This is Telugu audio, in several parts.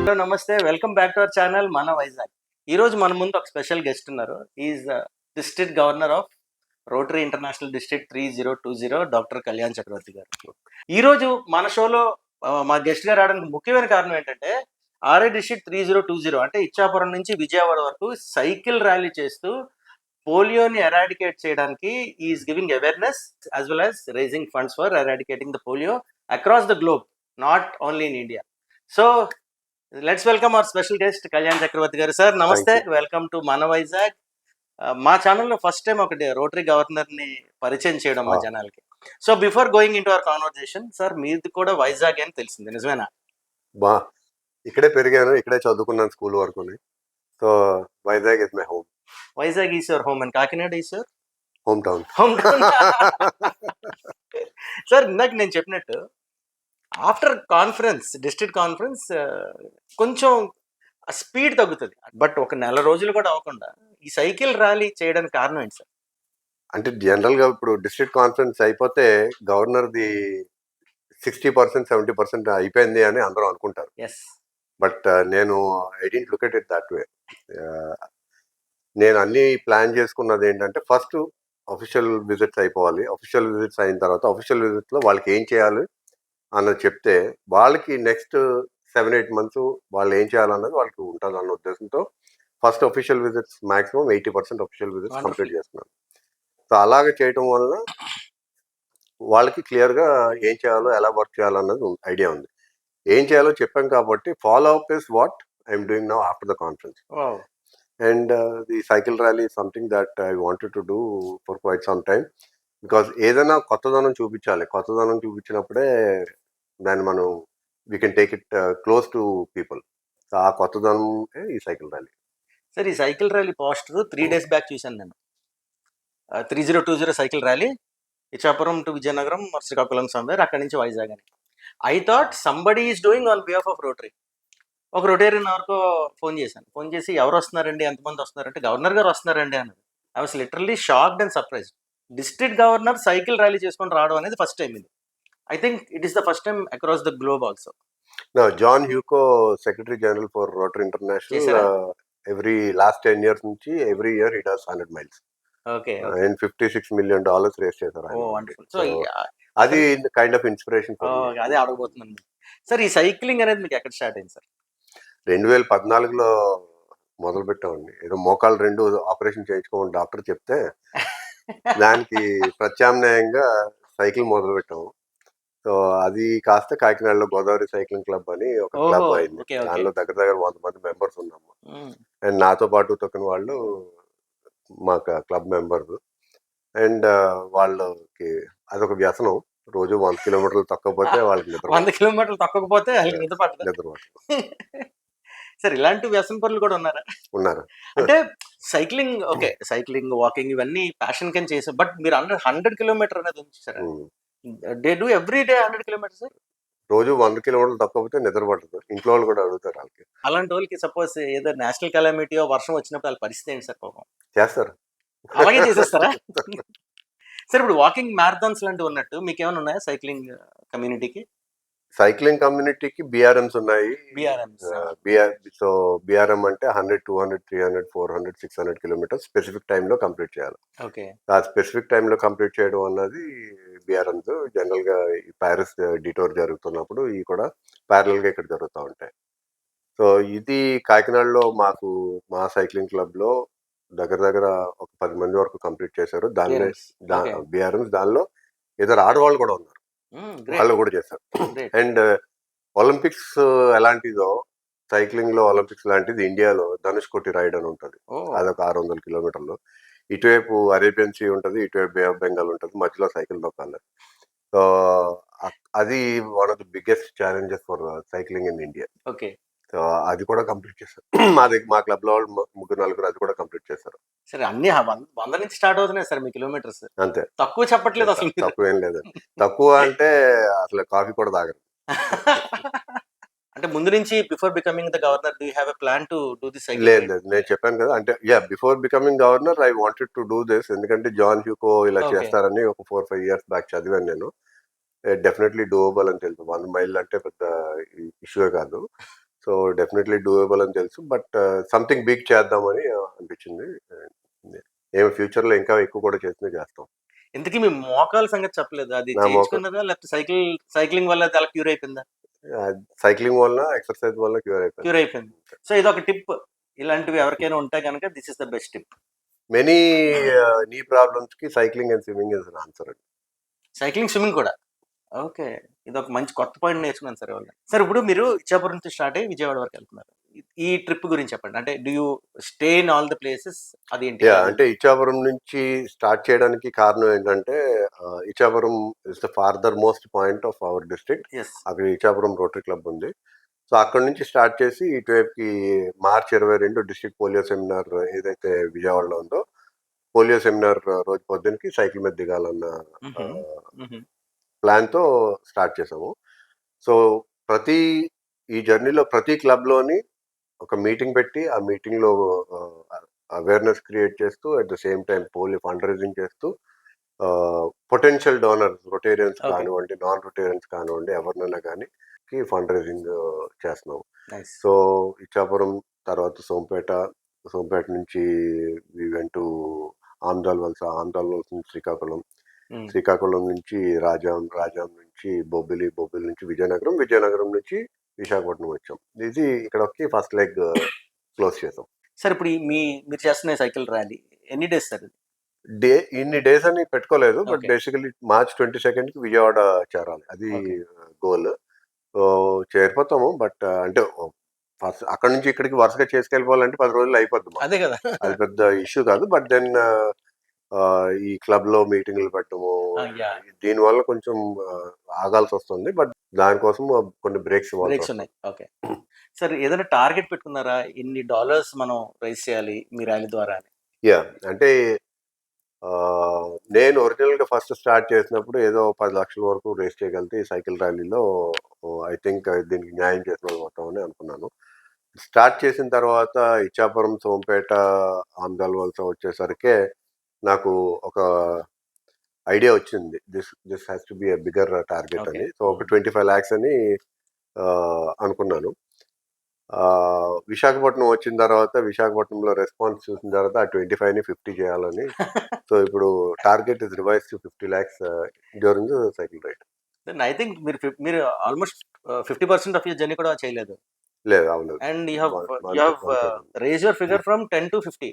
హలో నమస్తే, welcome back to our channel మన వైజాగ్. ఈ రోజు మన ముందు ఒక స్పెషల్ గెస్ట్ ఉన్నారు. Is district governor of Rotary International district 3020 doctor Kalyan Chakravarthy garu. ఈ రోజు మన షోలో మా గెస్ట్ గారు రావడానికి ముఖ్యమైన కారణం ఏంటంటే ఆర్ఐ డిస్ట్రిక్ట్ 3020 అంటే ఇచ్చాపురం నుంచి విజయవాడ వరకు సైకిల్ ర్యాలీ చేస్తూ పోలియోని ఎరాడికేట్ చేయడానికి is giving awareness as well as raising funds for eradicating the polio across the globe, not only in India. So let's welcome our special guest Kalyan Chakravarthy garu. Sir నమస్తే, వెల్కమ్ టు మన వైజాగ్. మా ఛానల్లో ఫస్ట్ టైం ఒకటి రోటరీ గవర్నర్ ని పరిచయం చేయడం మా జనాలకి. So before going in to our conversation, sir మీది కూడా వైజాగ్ అని తెలిసింది, నిజమేనా? బా ఇక్కడే పెరిగాను, ఇక్కడే చదువుకున్నాను స్కూల్ వరకు. So Vizag is my home. Vizag is your home and Kakinada is your home town. Sir ఇందాక నేను చెప్పినట్టు ఆఫ్టర్ కాన్ఫరెన్స్, డిస్ట్రిక్ట్ కాన్ఫరెన్స్ కొంచెం స్పీడ్ తగ్గుతుంది, బట్ ఒక నెల రోజులు కూడా అవ్వకుండా ఈ సైకిల్ ర్యాలీ చేయడానికి కారణం ఏంటి సార్? అంటే జనరల్ గా ఇప్పుడు డిస్ట్రిక్ట్ కాన్ఫరెన్స్ అయిపోతే గవర్నర్ ది 60% 70% అయిపోయింది అని అందరూ అనుకుంటారు. బట్ నేను I don't look at it that way. నేను అన్ని ప్లాన్ చేసుకున్నది ఏంటంటే ఫస్ట్ అఫీషియల్ విజిట్స్ అయిపోవాలి. అఫీషియల్ విజిట్స్ అయిన తర్వాత అఫీషియల్ విజిట్స్ లో వాళ్ళకి ఏం చేయాలి అన్నది చెప్తే వాళ్ళకి నెక్స్ట్ 7-8 months వాళ్ళు ఏం చేయాలన్నది వాళ్ళకి ఉంటుంది అన్న ఉద్దేశంతో first official visits maximum 80% official visits complete చేస్తున్నాను. సో అలాగే చేయటం వలన వాళ్ళకి క్లియర్గా ఏం చేయాలో, ఎలా వర్క్ చేయాలన్నది ఐడియా ఉంది. ఏం చేయాలో చెప్పాం కాబట్టి follow up is what I'm doing now after the conference. And the cycle rally something that I wanted to do for quite some time. Because ఏదైనా కొత్తదనం చూపించాలి. కొత్తదనం చూపించినప్పుడే దాన్ని మనం we can take it close to people. So ఆ కొత్తదనం ఈ సైకిల్ ర్యాలీ. సార్ ఈ cycle rally poster 3 days back చూశాను నేను. 3020 cycle rally Ichchapuram to Vizianagaram, Srikakulam somewhere, అక్కడి నుంచి వైజాగ్ అని. I thought somebody is doing on behalf of rotary. ఒక రొటేరియన్ వరకు ఫోన్ చేసి ఎవరు వస్తున్నారండి, ఎంతమంది వస్తున్నారంటే గవర్నర్ గారు వస్తున్నారండి అన్నారు. I was literally shocked and surprised. District governor cycle rally చేసుకొని రావడం అనేది ఫస్ట్ టైం ఇది. I think it is the first time across the globe also. Now, John Hugo, Secretary General for Rotary International, every last 10 years nunchi every year he does 100 miles. Okay. And $56 million raise చేశారు. Oh, wonderful. So అది కైండ్ ఆఫ్ ఇన్స్పిరేషన్. అదే అడగబోతున్నాను సార్. ఈ సైక్లింగ్ అనేది మీకు ఎక్కడ స్టార్ట్ అయింది సార్? 2014లో మొదలు పెట్టామండి. ఏదో మోకాళ్ళు 2 ఆపరేషన్ చేయించుకోమని డాక్టర్ చెప్తే దానికి ప్రత్యామ్నాయంగా సైకిల్ మొదలు పెట్టాము. సో అది కాస్త కాకినాడలో గోదావరి సైక్లింగ్ క్లబ్ అని ఒక క్లబ్ అయింది. దానిలో దగ్గర 100 మంది మెంబర్స్ ఉన్నాము. అండ్ నాతో పాటు తొక్కిన వాళ్ళు మా క్లబ్ మెంబర్స్. అండ్ వాళ్ళకి అదొక వ్యసనం. రోజు 100 kilometers తొక్కకపోతే వాళ్ళకి 100 kilometers తొక్కకపోతే నిద్ర. సార్ ఇలాంటి వ్యసన పనులు కూడా ఉన్నారు. అంటే సైక్లింగ్, ఓకే, సైక్లింగ్, వాకింగ్ ఇవన్నీ ప్యాషన్ కింద చేసాం. బట్ మీరు 100 kilometers అనేది ఉంచారు. Day do every day 100 kilometers? రోజు 100 kilometers తప్పకపోతే నిద్ర పట్టదు. ఇంట్లో వాళ్ళు కూడా అడుగుతారు వాళ్ళకి. అలాంటి వాళ్ళకి సపోజ్ ఏదో నేషనల్ కెలామిటీ వర్షం వచ్చినప్పుడు వాళ్ళ పరిస్థితి ఏంటి సార్? పాపం చేస్తారు, అలాగే చేసేస్తారా? సార్ ఇప్పుడు వాకింగ్ మ్యారథాన్స్ లాంటివి ఉన్నట్టు మీకు ఏమైనా ఉన్నాయా సైక్లింగ్ కమ్యూనిటీకి? సైక్లింగ్ కమ్యూనిటీకి బిఆర్ఎంస్ ఉన్నాయి. సో బిఆర్ఎం అంటే 100, 200, 300, 400, 600 kilometers స్పెసిఫిక్ టైంలో కంప్లీట్ చేయాలి. ఆ స్పెసిఫిక్ టైంలో కంప్లీట్ చేయడం అన్నది బిఆర్ఎంస్. జనరల్ గా ఈ ప్యారిస్ డిటోర్ జరుగుతున్నప్పుడు ఇవి కూడా ప్యారల్ గా ఇక్కడ జరుగుతూ ఉంటాయి. సో ఇది కాకినాడలో మాకు మా సైక్లింగ్ క్లబ్ లో దగ్గర ఒక 10 మంది వరకు కంప్లీట్ చేశారు. దానిలో బిఆర్ఎంస్, దానిలో ఇద్దరు ఆడవాళ్ళు కూడా ఉన్నారు, వాళ్ళు కూడా చేశారు. అండ్ ఒలింపిక్స్ ఎలాంటిదో సైక్లింగ్ లో ఒలింపిక్స్ లాంటిది ఇండియాలో ధనుష్కోటి రైడ్ అని ఉంటుంది. అదొక 600 kilometers. ఇటువైపు అరేబియన్ సీ ఉంటుంది, ఇటువైపు బే ఆఫ్ బెంగాల్ ఉంటుంది, మధ్యలో సైకిల్ తొక్కాలి. సో అది one of the biggest challenges for cycling in India. So అది కూడా కంప్లీట్ చేశారు. మా క్లబ్ లో వాళ్ళు 3-4 అది కూడా కంప్లీట్ చేశారు. సరే, అన్ని 100 నుంచి స్టార్ట్ అవుతున్నాయి సార్ మీ కిలోమీటర్స్. అంతే, తక్కువ చెప్పట్లేదు అసలు. తక్కువ ఏం లేదు. తక్కువ అంటే అసలు కాఫీ కూడా తాగరు. అంటే ముందు నుంచి before becoming the governor do you have a plan to do this cycling? లేదు, నేను చెప్పాను కదా, అంటే before becoming governor I wanted to do this. ఎందుకంటే జాన్ హ్యూకో ఇలా చేస్తారని ఒక 4-5 years బ్యాక్ చదివాను నేను. డెఫినెట్లీ డూయబుల్ అని తెలుసు. 1 mile అంటే పెద్ద ఇష్యూే కాదు. సో డెఫినెట్లీ డూయబుల్ అని తెలుసు. బట్ సంథింగ్ బిగ్ చేద్దామని అనిపించింది. ఏమో ఫ్యూచర్లో ఇంకా ఎక్కువ కూడా చేస్తాం. ఇంతకీ మీ మోకాల సంగతి చెప్పలేదు. అది నా చేయించుకున్నారా? లేకపోతే సైక్లింగ్ వల్ల అది అలా క్యూర్ అయిపోయిందా? సైక్లింగ్ వల్ల, ఎక్సర్సైజ్ వల్ల క్యూర్ అయిపోయింది. సో ఇదొక టిప్. ఇలాంటివి ఎవరికైనా ఉంటే గనక this is the best tip. Many knee ప్రాబ్లమ్స్‌కి cycling and swimming is an answer అండి. సైక్లింగ్, స్విమ్మింగ్ కూడా. ఓకే. ఇదొక మంచి కొత్త పాయింట్ నేర్చుకున్నాను సార్ ఇవాళ. సార్ ఇప్పుడు మీరు ఇచ్చాపురం నుంచి స్టార్ట్ అయ్యి విజయవాడ వరకు వెళ్తున్నారు. ఈ ట్రిప్ గురించి చెప్పండి. అంటే do you stay in all the places? అదేంటి? అంటే ఇచ్చాపురం నుంచి స్టార్ట్ చేయడానికి కారణం ఏంటంటే Ichchapuram is the farther most point of our district. Yes. అక్కడ ఇచ్చాపురం రోటరీ క్లబ్ ఉంది. సో అక్కడి నుంచి స్టార్ట్ చేసి ఇటువైపుకి మార్చ్ 22 డిస్ట్రిక్ట్ పోలియో సెమినార్ ఏదైతే విజయవాడలో ఉందో, పోలియో సెమినార్ రోజు పొద్దునకి సైకిల్ మీద దిగాలన్న ప్లాన్‌తో స్టార్ట్ చేసాము. సో ఈ జర్నీలో ప్రతి క్లబ్‌లోని ఒక మీటింగ్ పెట్టి, ఆ మీటింగ్‌లో అవేర్‌నెస్ క్రియేట్ చేస్తూ, at the same time polio fund rising చేస్తూ, పొటెన్షియల్ డోనర్స్ రొటేరియన్స్ ఓకే. కానివ్వండి, నాన్ రొటేరియన్స్ కానివ్వండి, ఎవరినైనా కానీ ఫండ్ రైజింగ్ చేస్తున్నాం. నైస్. సో ఇచ్చాపురం తర్వాత సోంపేట నుంచి వి వెంట్ టు ఆమ్దాల్ వలస నుంచి శ్రీకాకుళం నుంచి రాజాం నుంచి బొబ్బిలి నుంచి విజయనగరం నుంచి విశాఖపట్నం వచ్చాం. ఇది ఇక్కడొచ్చి ఫస్ట్ లెగ్ క్లోజ్ చేసాం. సార్ ఇప్పుడు మీరు చేస్తున్న సైకిల్ ర్యాలీ ఎన్ని డేస్ సార్? ఇన్ని డేస్ అని పెట్టుకోలేదు. But Okay. బేసికలీ మార్చ్ 22కి విజయవాడ చేరాలి. అది Okay. గోల్. సో చేరిపోతాము. బట్ అంటే ఫస్ట్ అక్కడి నుంచి ఇక్కడికి వరుసగా చేసుకెళ్ళిపోవాలంటే 10 రోజులు అయిపోద్ది మాకు. అదే కదా. అది పెద్ద ఇష్యూ కాదు. బట్ దెన్ ఈ క్లబ్‌లో మీటింగ్‌లు పెట్టడము, Yeah. దీనివల్ల కొంచెం ఆగాల్సి వస్తుంది. బట్ దానికోసం కొన్ని బ్రేక్స్ ఇవ్వాల్సి బ్రేక్స్ ఉన్నాయి. ఓకే. సార్ ఏదైనా టార్గెట్ పెట్టుకున్నారా? ఇన్ని డాలర్స్ మనం రైజ్ చేయాలి మీ ర్యాలీ ద్వారా అని? అంటే నేను ఒరిజినల్‌గా ఫస్ట్ స్టార్ట్ చేసినప్పుడు ఏదో 10 లక్షల వరకు రేస్ చేయగలిగితే ఈ సైకిల్ ర్యాలీలో ఐ థింక్ దీనికి న్యాయం చేసిన వాళ్ళం అవుతామని అనుకున్నాను. స్టార్ట్ చేసిన తర్వాత ఇచ్చాపురం, సోంపేట, ఆమ్దాల్ వలస వచ్చేసరికే నాకు ఒక ఐడియా వచ్చింది. This has to be a bigger target అని. సో ఒక 25 లాక్స్ అని అనుకున్నాను. విశాఖపట్నం వచ్చిన తర్వాత విశాఖపట్నంలో రెస్పాన్స్ చూసిన తర్వాత ఆ 25ని 50 చేయాలని. సో ఇప్పుడు target is revise to 50 lakhs during the cycle ride. Then I think మీరు ఆల్మోస్ట్ 50% ఆఫ్ యువర్ జర్నీ కూడా చేయలేదు. లేదు, అవును. And you have raise your figure from 10 to 50.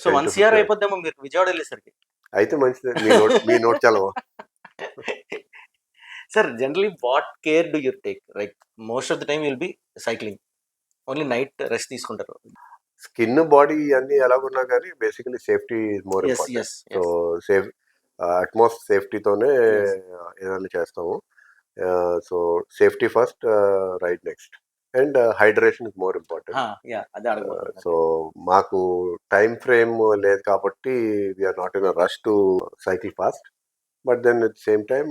So 10 to 1 CR 50 అయిపోద్దేమో మీరు విజయవాడ వెళ్ళేసరికి. అయితే మంచిదే. మీ నోట్ చలవా? Sir generally what care do you take? Like most of the time will be cycling. Only night rest తీసుకుంటారు. స్కిన్, బాడీ అన్నీ ఎలాగున్నా కానీ basically safety is more Yes, important. yes, so yes. Safe utmost సేఫ్టీతోనే Yes. ఏదైనా చేస్తాము. So safety first, ride next, and hydration is more important. అదే అడగబోతున్నాను. సో మాకు టైం ఫ్రేమ్ లేదు కాబట్టి we're not in a rush to cycle fast. But then at same time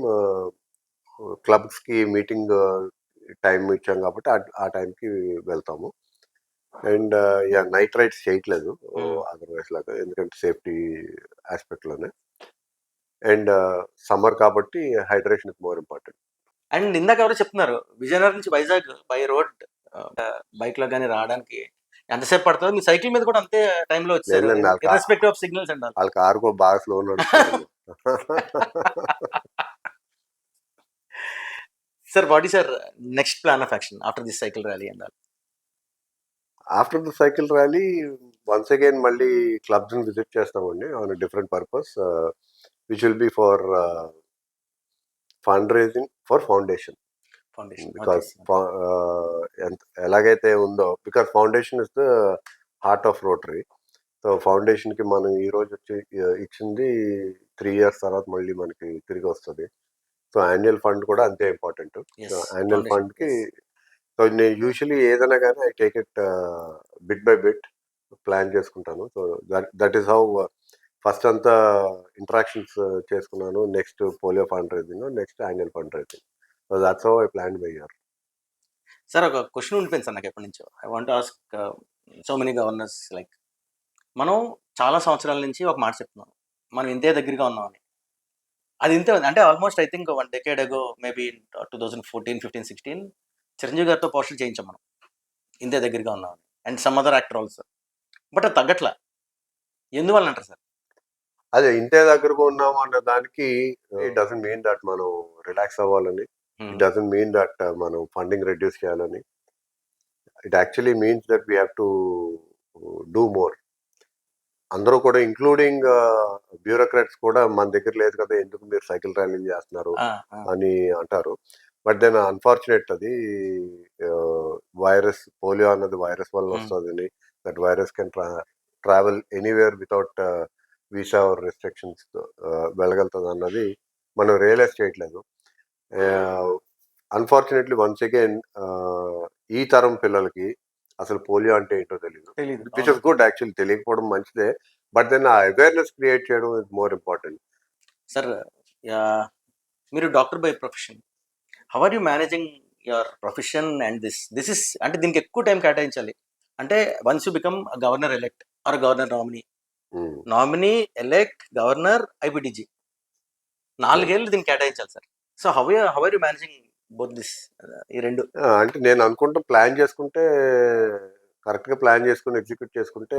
క్లబ్స్కి మీటింగ్ టైం ఇచ్చాం కాబట్టి ఆ టైంకి వెళ్తాము. అండ్ నైట్ రైడ్స్ చేయట్లేదు అదర్వైజ్ లాగా, ఎందుకంటే సేఫ్టీ ఆస్పెక్ట్లోనే. అండ్ సమ్మర్ కాబట్టి hydration is more important. And ఇందాక ఎవరో చెప్తున్నారు విజయనగరం నుంచి వైజాగ్ బై రోడ్ బైక్ లో కానీ రావడానికి ఎంతసేపు పడుతుంది? మీ సైకిల్ మీద కూడా అంతే టైంలో వచ్చారు, లేదండి, ఇర్రెస్పెక్టివ్ ఆఫ్ సిగ్నల్స్ అంటారు. వాళ్ళ కారు కూడా బాగా స్లో నడుస్తుంది. Sir what is your next plan of action after this cycle rally and after the cycle rally once again మళ్ళీ క్లబ్స్ని విజిట్ చేస్తామండి on different purpose, which will be for fund raising for foundation. Because ఎలాగైతే ఉందో, because foundation is the heart of rotary. So ఫౌండేషన్కి మనం ఈ రోజు వచ్చి ఇచ్చింది 3 years తర్వాత మళ్ళీ మనకి తిరిగి వస్తుంది. సో యాన్యువల్ ఫండ్ కూడా అంతే ఇంపార్టెంట్. సో యాన్యువల్ ఫండ్కి సో నేను యూజువలీ ఏదైనా కానీ I take it bit by bit plan చేసుకుంటాను. So that is how first అంతా ఇంటరాక్షన్స్ చేసుకున్నాను. Next polio fund raising, next annual fund raising. So that's how I plan by year. Sir ఒక క్వశ్చన్ ఉండిపోయింది సార్ నాకు ఎప్పటి నుంచో. I want ask so many governors, like మనం చాలా సంవత్సరాల నుంచి ఒక మాట చెప్తున్నాం, మనం ఇంతే దగ్గరగా ఉన్నామని. అది ఇంతే ఉంది అంటే almost I think 1 decade ago, maybe 2014, 15, 16 Chiranjeevi గారితో పోస్టర్ చేయించాం మనం, ఇంతే దగ్గరగా ఉన్నామని, and some other actor also. But అది తగ్గట్లా, ఎందువల్ల అంటారు సార్? అదే ఇంతే దగ్గరగా ఉన్నాము అన్న దానికి ఇట్ డజంట్ మీన్ దట్ మనం రిలాక్స్ అవ్వాలని, ఇట్ డజంట్ మీన్ దట్ మనం ఫండింగ్ రెడ్యూస్ చేయాలని. It actually means that we have to do more. అందరూ కూడా ఇంక్లూడింగ్ బ్యూరోక్రాట్స్ కూడా మన దగ్గర లేదు కదా, ఎందుకు మీరు సైకిల్ ర్యాలీలు చేస్తున్నారు అని అంటారు. బట్ దెన్ అన్ఫార్చునేట్ అది వైరస్, పోలియో అన్నది వైరస్ వల్ల వస్తుందని, that virus can travel anywhere without visa or restrictions వెళ్ళగలుగుతుంది అన్నది మనం రియలైజ్ చేయట్లేదు. అన్ఫార్చునేట్లీ వన్స్ అగైన్ ఈ తరం పిల్లలకి అసలు పోలియో అంటే ఏంటో తెలియదు. విచ్ ఇస్ గుడ్ యాక్చువల్లీ, తెలియకపోవడం మంచిదే. బట్ దెన్ ఆ అవేర్నెస్ క్రియేట్ చేయడం ఇస్ మోర్ ఇంపార్టెంట్. సార్, మీరు doctor by profession, how are you managing your profession and this is, అంటే దీనికి ఎక్కువ టైం కేటాయించాలి అంటే once you become governor elect or governor nominee elect governor IPDG, 4 ఏళ్ళు దీనికి కేటాయించాలి సార్. So how are you managing both this, ఈ రెండు? అంటే నేను అనుకుంటా, ప్లాన్ చేసుకుంటే, కరెక్ట్గా ప్లాన్ చేసుకుని ఎగ్జిక్యూట్ చేసుకుంటే,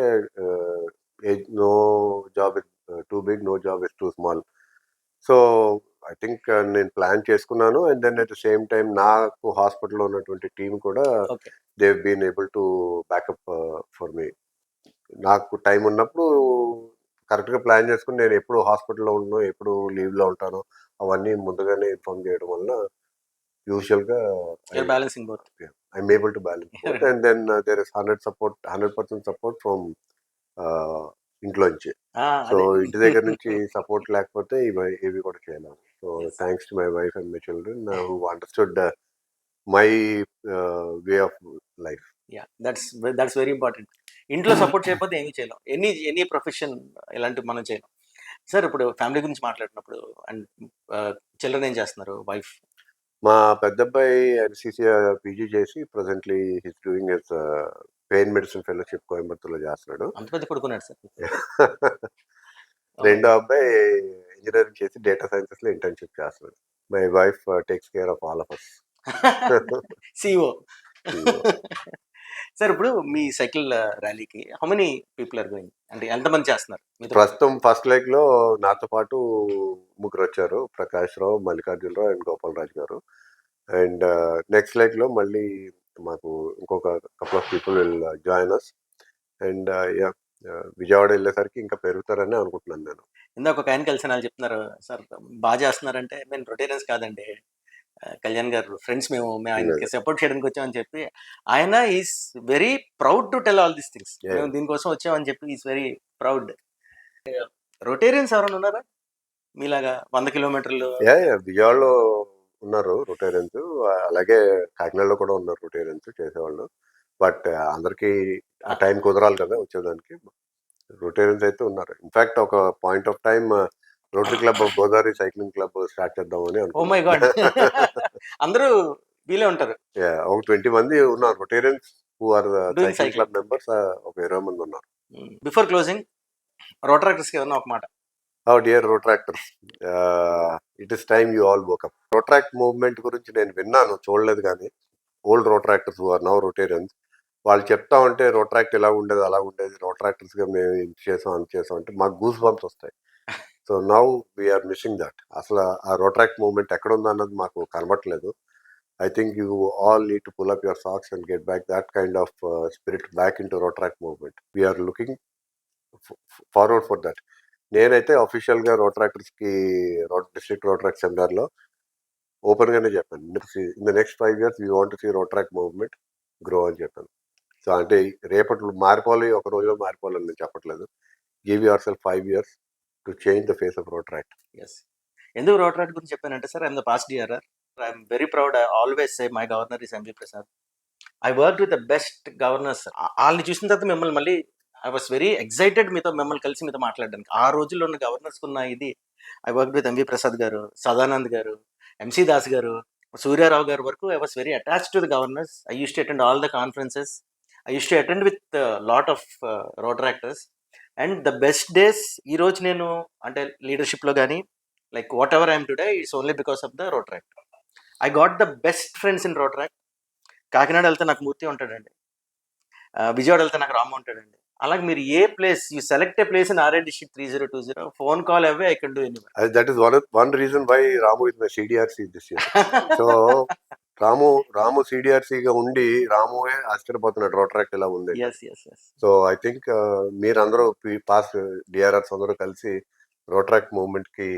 no job is too big, no job is too small. So I think నేను ప్లాన్ చేసుకున్నాను. And then at the same time నాకు హాస్పిటల్లో ఉన్నటువంటి టీం కూడా they been able to backup for me. నాకు టైం ఉన్నప్పుడు కరెక్ట్గా ప్లాన్ చేసుకుని నేను ఎప్పుడు హాస్పిటల్లో ఉన్నాను, ఎప్పుడు లీవ్లో ఉంటాను, అవన్నీ ముందుగానే ఇన్ఫార్మ్ చేయడం వల్ల యూజువల్గా balancing both, I'm able to balance both. And then there is 100% support from ఇంట్లోంచి. సో ఇంటి దగ్గర నుంచి సపోర్ట్ లేకపోతే ఇవి కూడా చేయలేము. So thanks to my wife and my children who understood my way of life. That's very important. ఇంట్లో సపోర్ట్ చేయకపోతే ఏమీ చేయలేం, ఎనీ ప్రొఫెషన్ ఇలాంటివి మనం చేయలేం. సార్, ఇప్పుడు ఫ్యామిలీ గురించి మాట్లాడినప్పుడు అండ్ చిల్డ్రన్ ఏం చేస్తున్నారు, వైఫ్? మా పెద్ద అబ్బాయి ఎన్సీసీ పీజీ చేసి presently his doing his pain medicine fellowship కోయంబత్తూర్లో చేస్తున్నాడు. అంత పెద్ద కొడుకున్నాడు సార్. రెండో అబ్బాయి ఇంజనీరింగ్ చేసి డేటా సైన్సెస్ లో ఇంటర్న్షిప్ చేస్తున్నాడు. My wife takes care of all of us. So. Sir, ఇప్పుడు మీ సైకిల్ ర్యాలీకి how many people are going, అంటే ఎంతమంది చేస్తున్నారు? ప్రస్తుతం ఫస్ట్ లెగ్ లో నాతో పాటు ముగ్గురు వచ్చారు, ప్రకాష్ రావు, మల్లికార్జునరావు అండ్ గోపాలరాజు గారు. అండ్ నెక్స్ట్ లెగ్ లో మళ్ళీ మాకు ఇంకొక couple of people will join us. And Vijayawada వెళ్ళేసరికి ఇంకా పెరుగుతారని అనుకుంటున్నాను నేను. ఇందాక ఒక ఆయన కలిసి నాకు చెప్తున్నారు, సార్ బాగా చేస్తున్నారంటే, మేము రొటేరియన్స్ కాదండి, కళ్యాణ్ గారు ఫ్రెండ్స్, మేము ఆయనకి సపోర్ట్ చేయడానికి వచ్చామని చెప్పి, ఆయన is very proud to tell all these things. మేము దీనికోసం వచ్చామని చెప్పి ఈస్ వెరీ ప్రౌడ్. రొటేరియన్స్ ఎవరైనా ఉన్నారా మీలాగా 100 కిలోమీటర్లు? విజయవాడలో ఉన్నారు రొటేరియన్స్, అలాగే కాకినాడలో కూడా ఉన్నారు రొటేరియన్స్ చేసేవాళ్ళు. బట్ అందరికి ఆ టైం కుదరాలి కదా వచ్చేదానికి. రొటేరియన్స్ అయితే ఉన్నారు. ఇన్ఫాక్ట్ ఒక point of time rotary club of Godavari cycling club start చేద్దామని అందరూ వీలే ఉంటారు. ఒక 20 మంది ఉన్నారు Rotarians who are cycling club members. ఒక 20 మంది ఉన్నారు. బిఫోర్ క్లోజింగ్, రోట్రాక్టర్స్ కి ఏమన్నా ఒక మాట? Dear Rotaractors, it is time you all woke up. Rotaract movement గురించి నేను విన్నాను, చూడలేదు. కానీ old Rotaractors who are now Rotarians, వాళ్ళు చెప్తా ఉంటే రోట్రాక్ట్ ఇలా ఉండేది, అలా ఉండేది, రోట్రాక్టర్స్గా మేము ఇది చేసాం, అది చేసాం అంటే మాకు గూస్ బంప్స్ వస్తాయి. So now we're missing that. అసలు ఆ రోట్రాక్ట్ మూవ్మెంట్ ఎక్కడ ఉందో అన్నది మాకు కనబట్టలేదు. I think you all need to pull up your socks and get back that kind of spirit back into Rotract movement. We are looking forward for that. నేనైతే అఫీషియల్గా రోట్రాక్టర్స్కి డిస్ట్రిక్ట్ రోట్రాక్ట్ సెమినార్లో ఓపెన్గానే చెప్పాను, in the next 5 years we want to see Rotaract movement grow అని చెప్పాను. సో అంటే రేపటి మారిపోవాలి, ఒక రోజులో మారిపోవాలని నేను చెప్పట్లేదు. Give your self 5 years to change the face of Rotaract. ఎందుకు రోట్రాక్ట్ గురించి చెప్పానంటే sir, I'm the past DRR. I'm very proud. I always say my governor is MV Prasad. I worked with the best governors. వాళ్ళని చూసిన తర్వాత మిమ్మల్ని మళ్ళీ ఐ వాస్ వెరీ ఎక్సైటెడ్ మిమ్మల్ని కలిసి మీతో మాట్లాడడానికి. ఆ రోజుల్లో ఉన్న గవర్నర్స్ ఉన్న ఇది, I work with MV Prasad గారు, సదానంద్ గారు, MC దాస్ గారు, సూర్యారావు గారు వరకు I was very attached to the governors. I used to attend all the conferences. I used to attend with lot of Rotaractors. And the best days ఈ రోజు నేను అంటే లీడర్షిప్లో కానీ like whatever I'm today, it's only because of the Rotaract. I got the best friends in Rotaract. Kakinada వెళ్తే నాకు మూర్తి ఉంటాడండి, విజయవాడ వెళ్తే నాకు రాము ఉంటాడండి. అలాగే మీరు ఏ ప్లేస్ యూ సెలెక్ట్ ఏ place in RA district 3020, phone call away I can do anywhere. That is one reason why Ramu is my CDRC this year. So Ramu సిడిఆర్సిగా ఉండి రామువే ఆశ్చర్యపోతున్నాడు రోట్రాక్ట్ ఇలా ఉంది. సో ఐ థింక్ మీరందరూ పాస్ డిఆర్ఆర్స్ అందరూ కలిసి రోట్రాక్ట్ మూవ్మెంట్ కి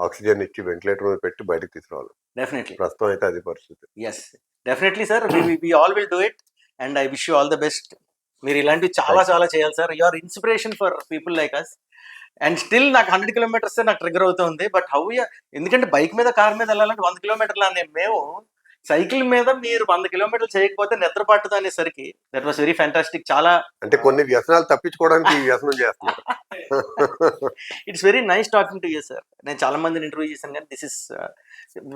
ఆక్సిజన్ ఇచ్చి వెంటిలేటర్ మీద పెట్టి బయటకు తీసుకురావాలి. డెఫినెట్లీ ప్రస్తుతం అయితే అది పరిస్థితి. Yes definitely sir, we all will do it and I wish you all the best. మీరు ఇలాంటివి చాలా చాలా చేయాలి sir. You are inspiration for people like us. And still నాకు 100 కిలోమీటర్స్ నాకు ట్రిగర్ అవుతుంది. బట్ ఎందుకంటే బైక్ మీద కార్ మీద వెళ్ళాలంటే 100 కిలోమీటర్లు అనే మేము సైకిల్ మీద మీరు 100 కిలోమీటర్లు చేయకపోతే నిద్ర పట్టదు అనేసరికి దట్ వాస్ వెరీ ఫ్యాంటాస్టిక్. చాలా అంటే కొన్ని వ్యసనాలు తప్పించుకోవడానికి ఈ వ్యసనం చేస్తున్నారు. It's very nice talking to you sir. నేను చాలా మందిని ఇంటర్వ్యూ చేశాను కానీ this is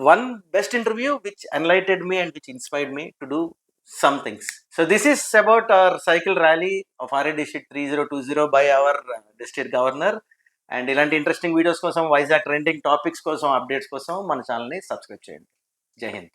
one best interview which enlightened me and which inspired me to do some things. So this is about our cycle rally of RA District 3020 by our district governor. And ఇలాంటి ఇంట్రెస్టింగ్ వీడియోస్ కోసం, వైజాగ్ ట్రెండింగ్ టాపిక్స్ కోసం, అప్డేట్స్ కోసం మన ఛానల్ని సబ్స్క్రైబ్ చేయండి. జై హింద్.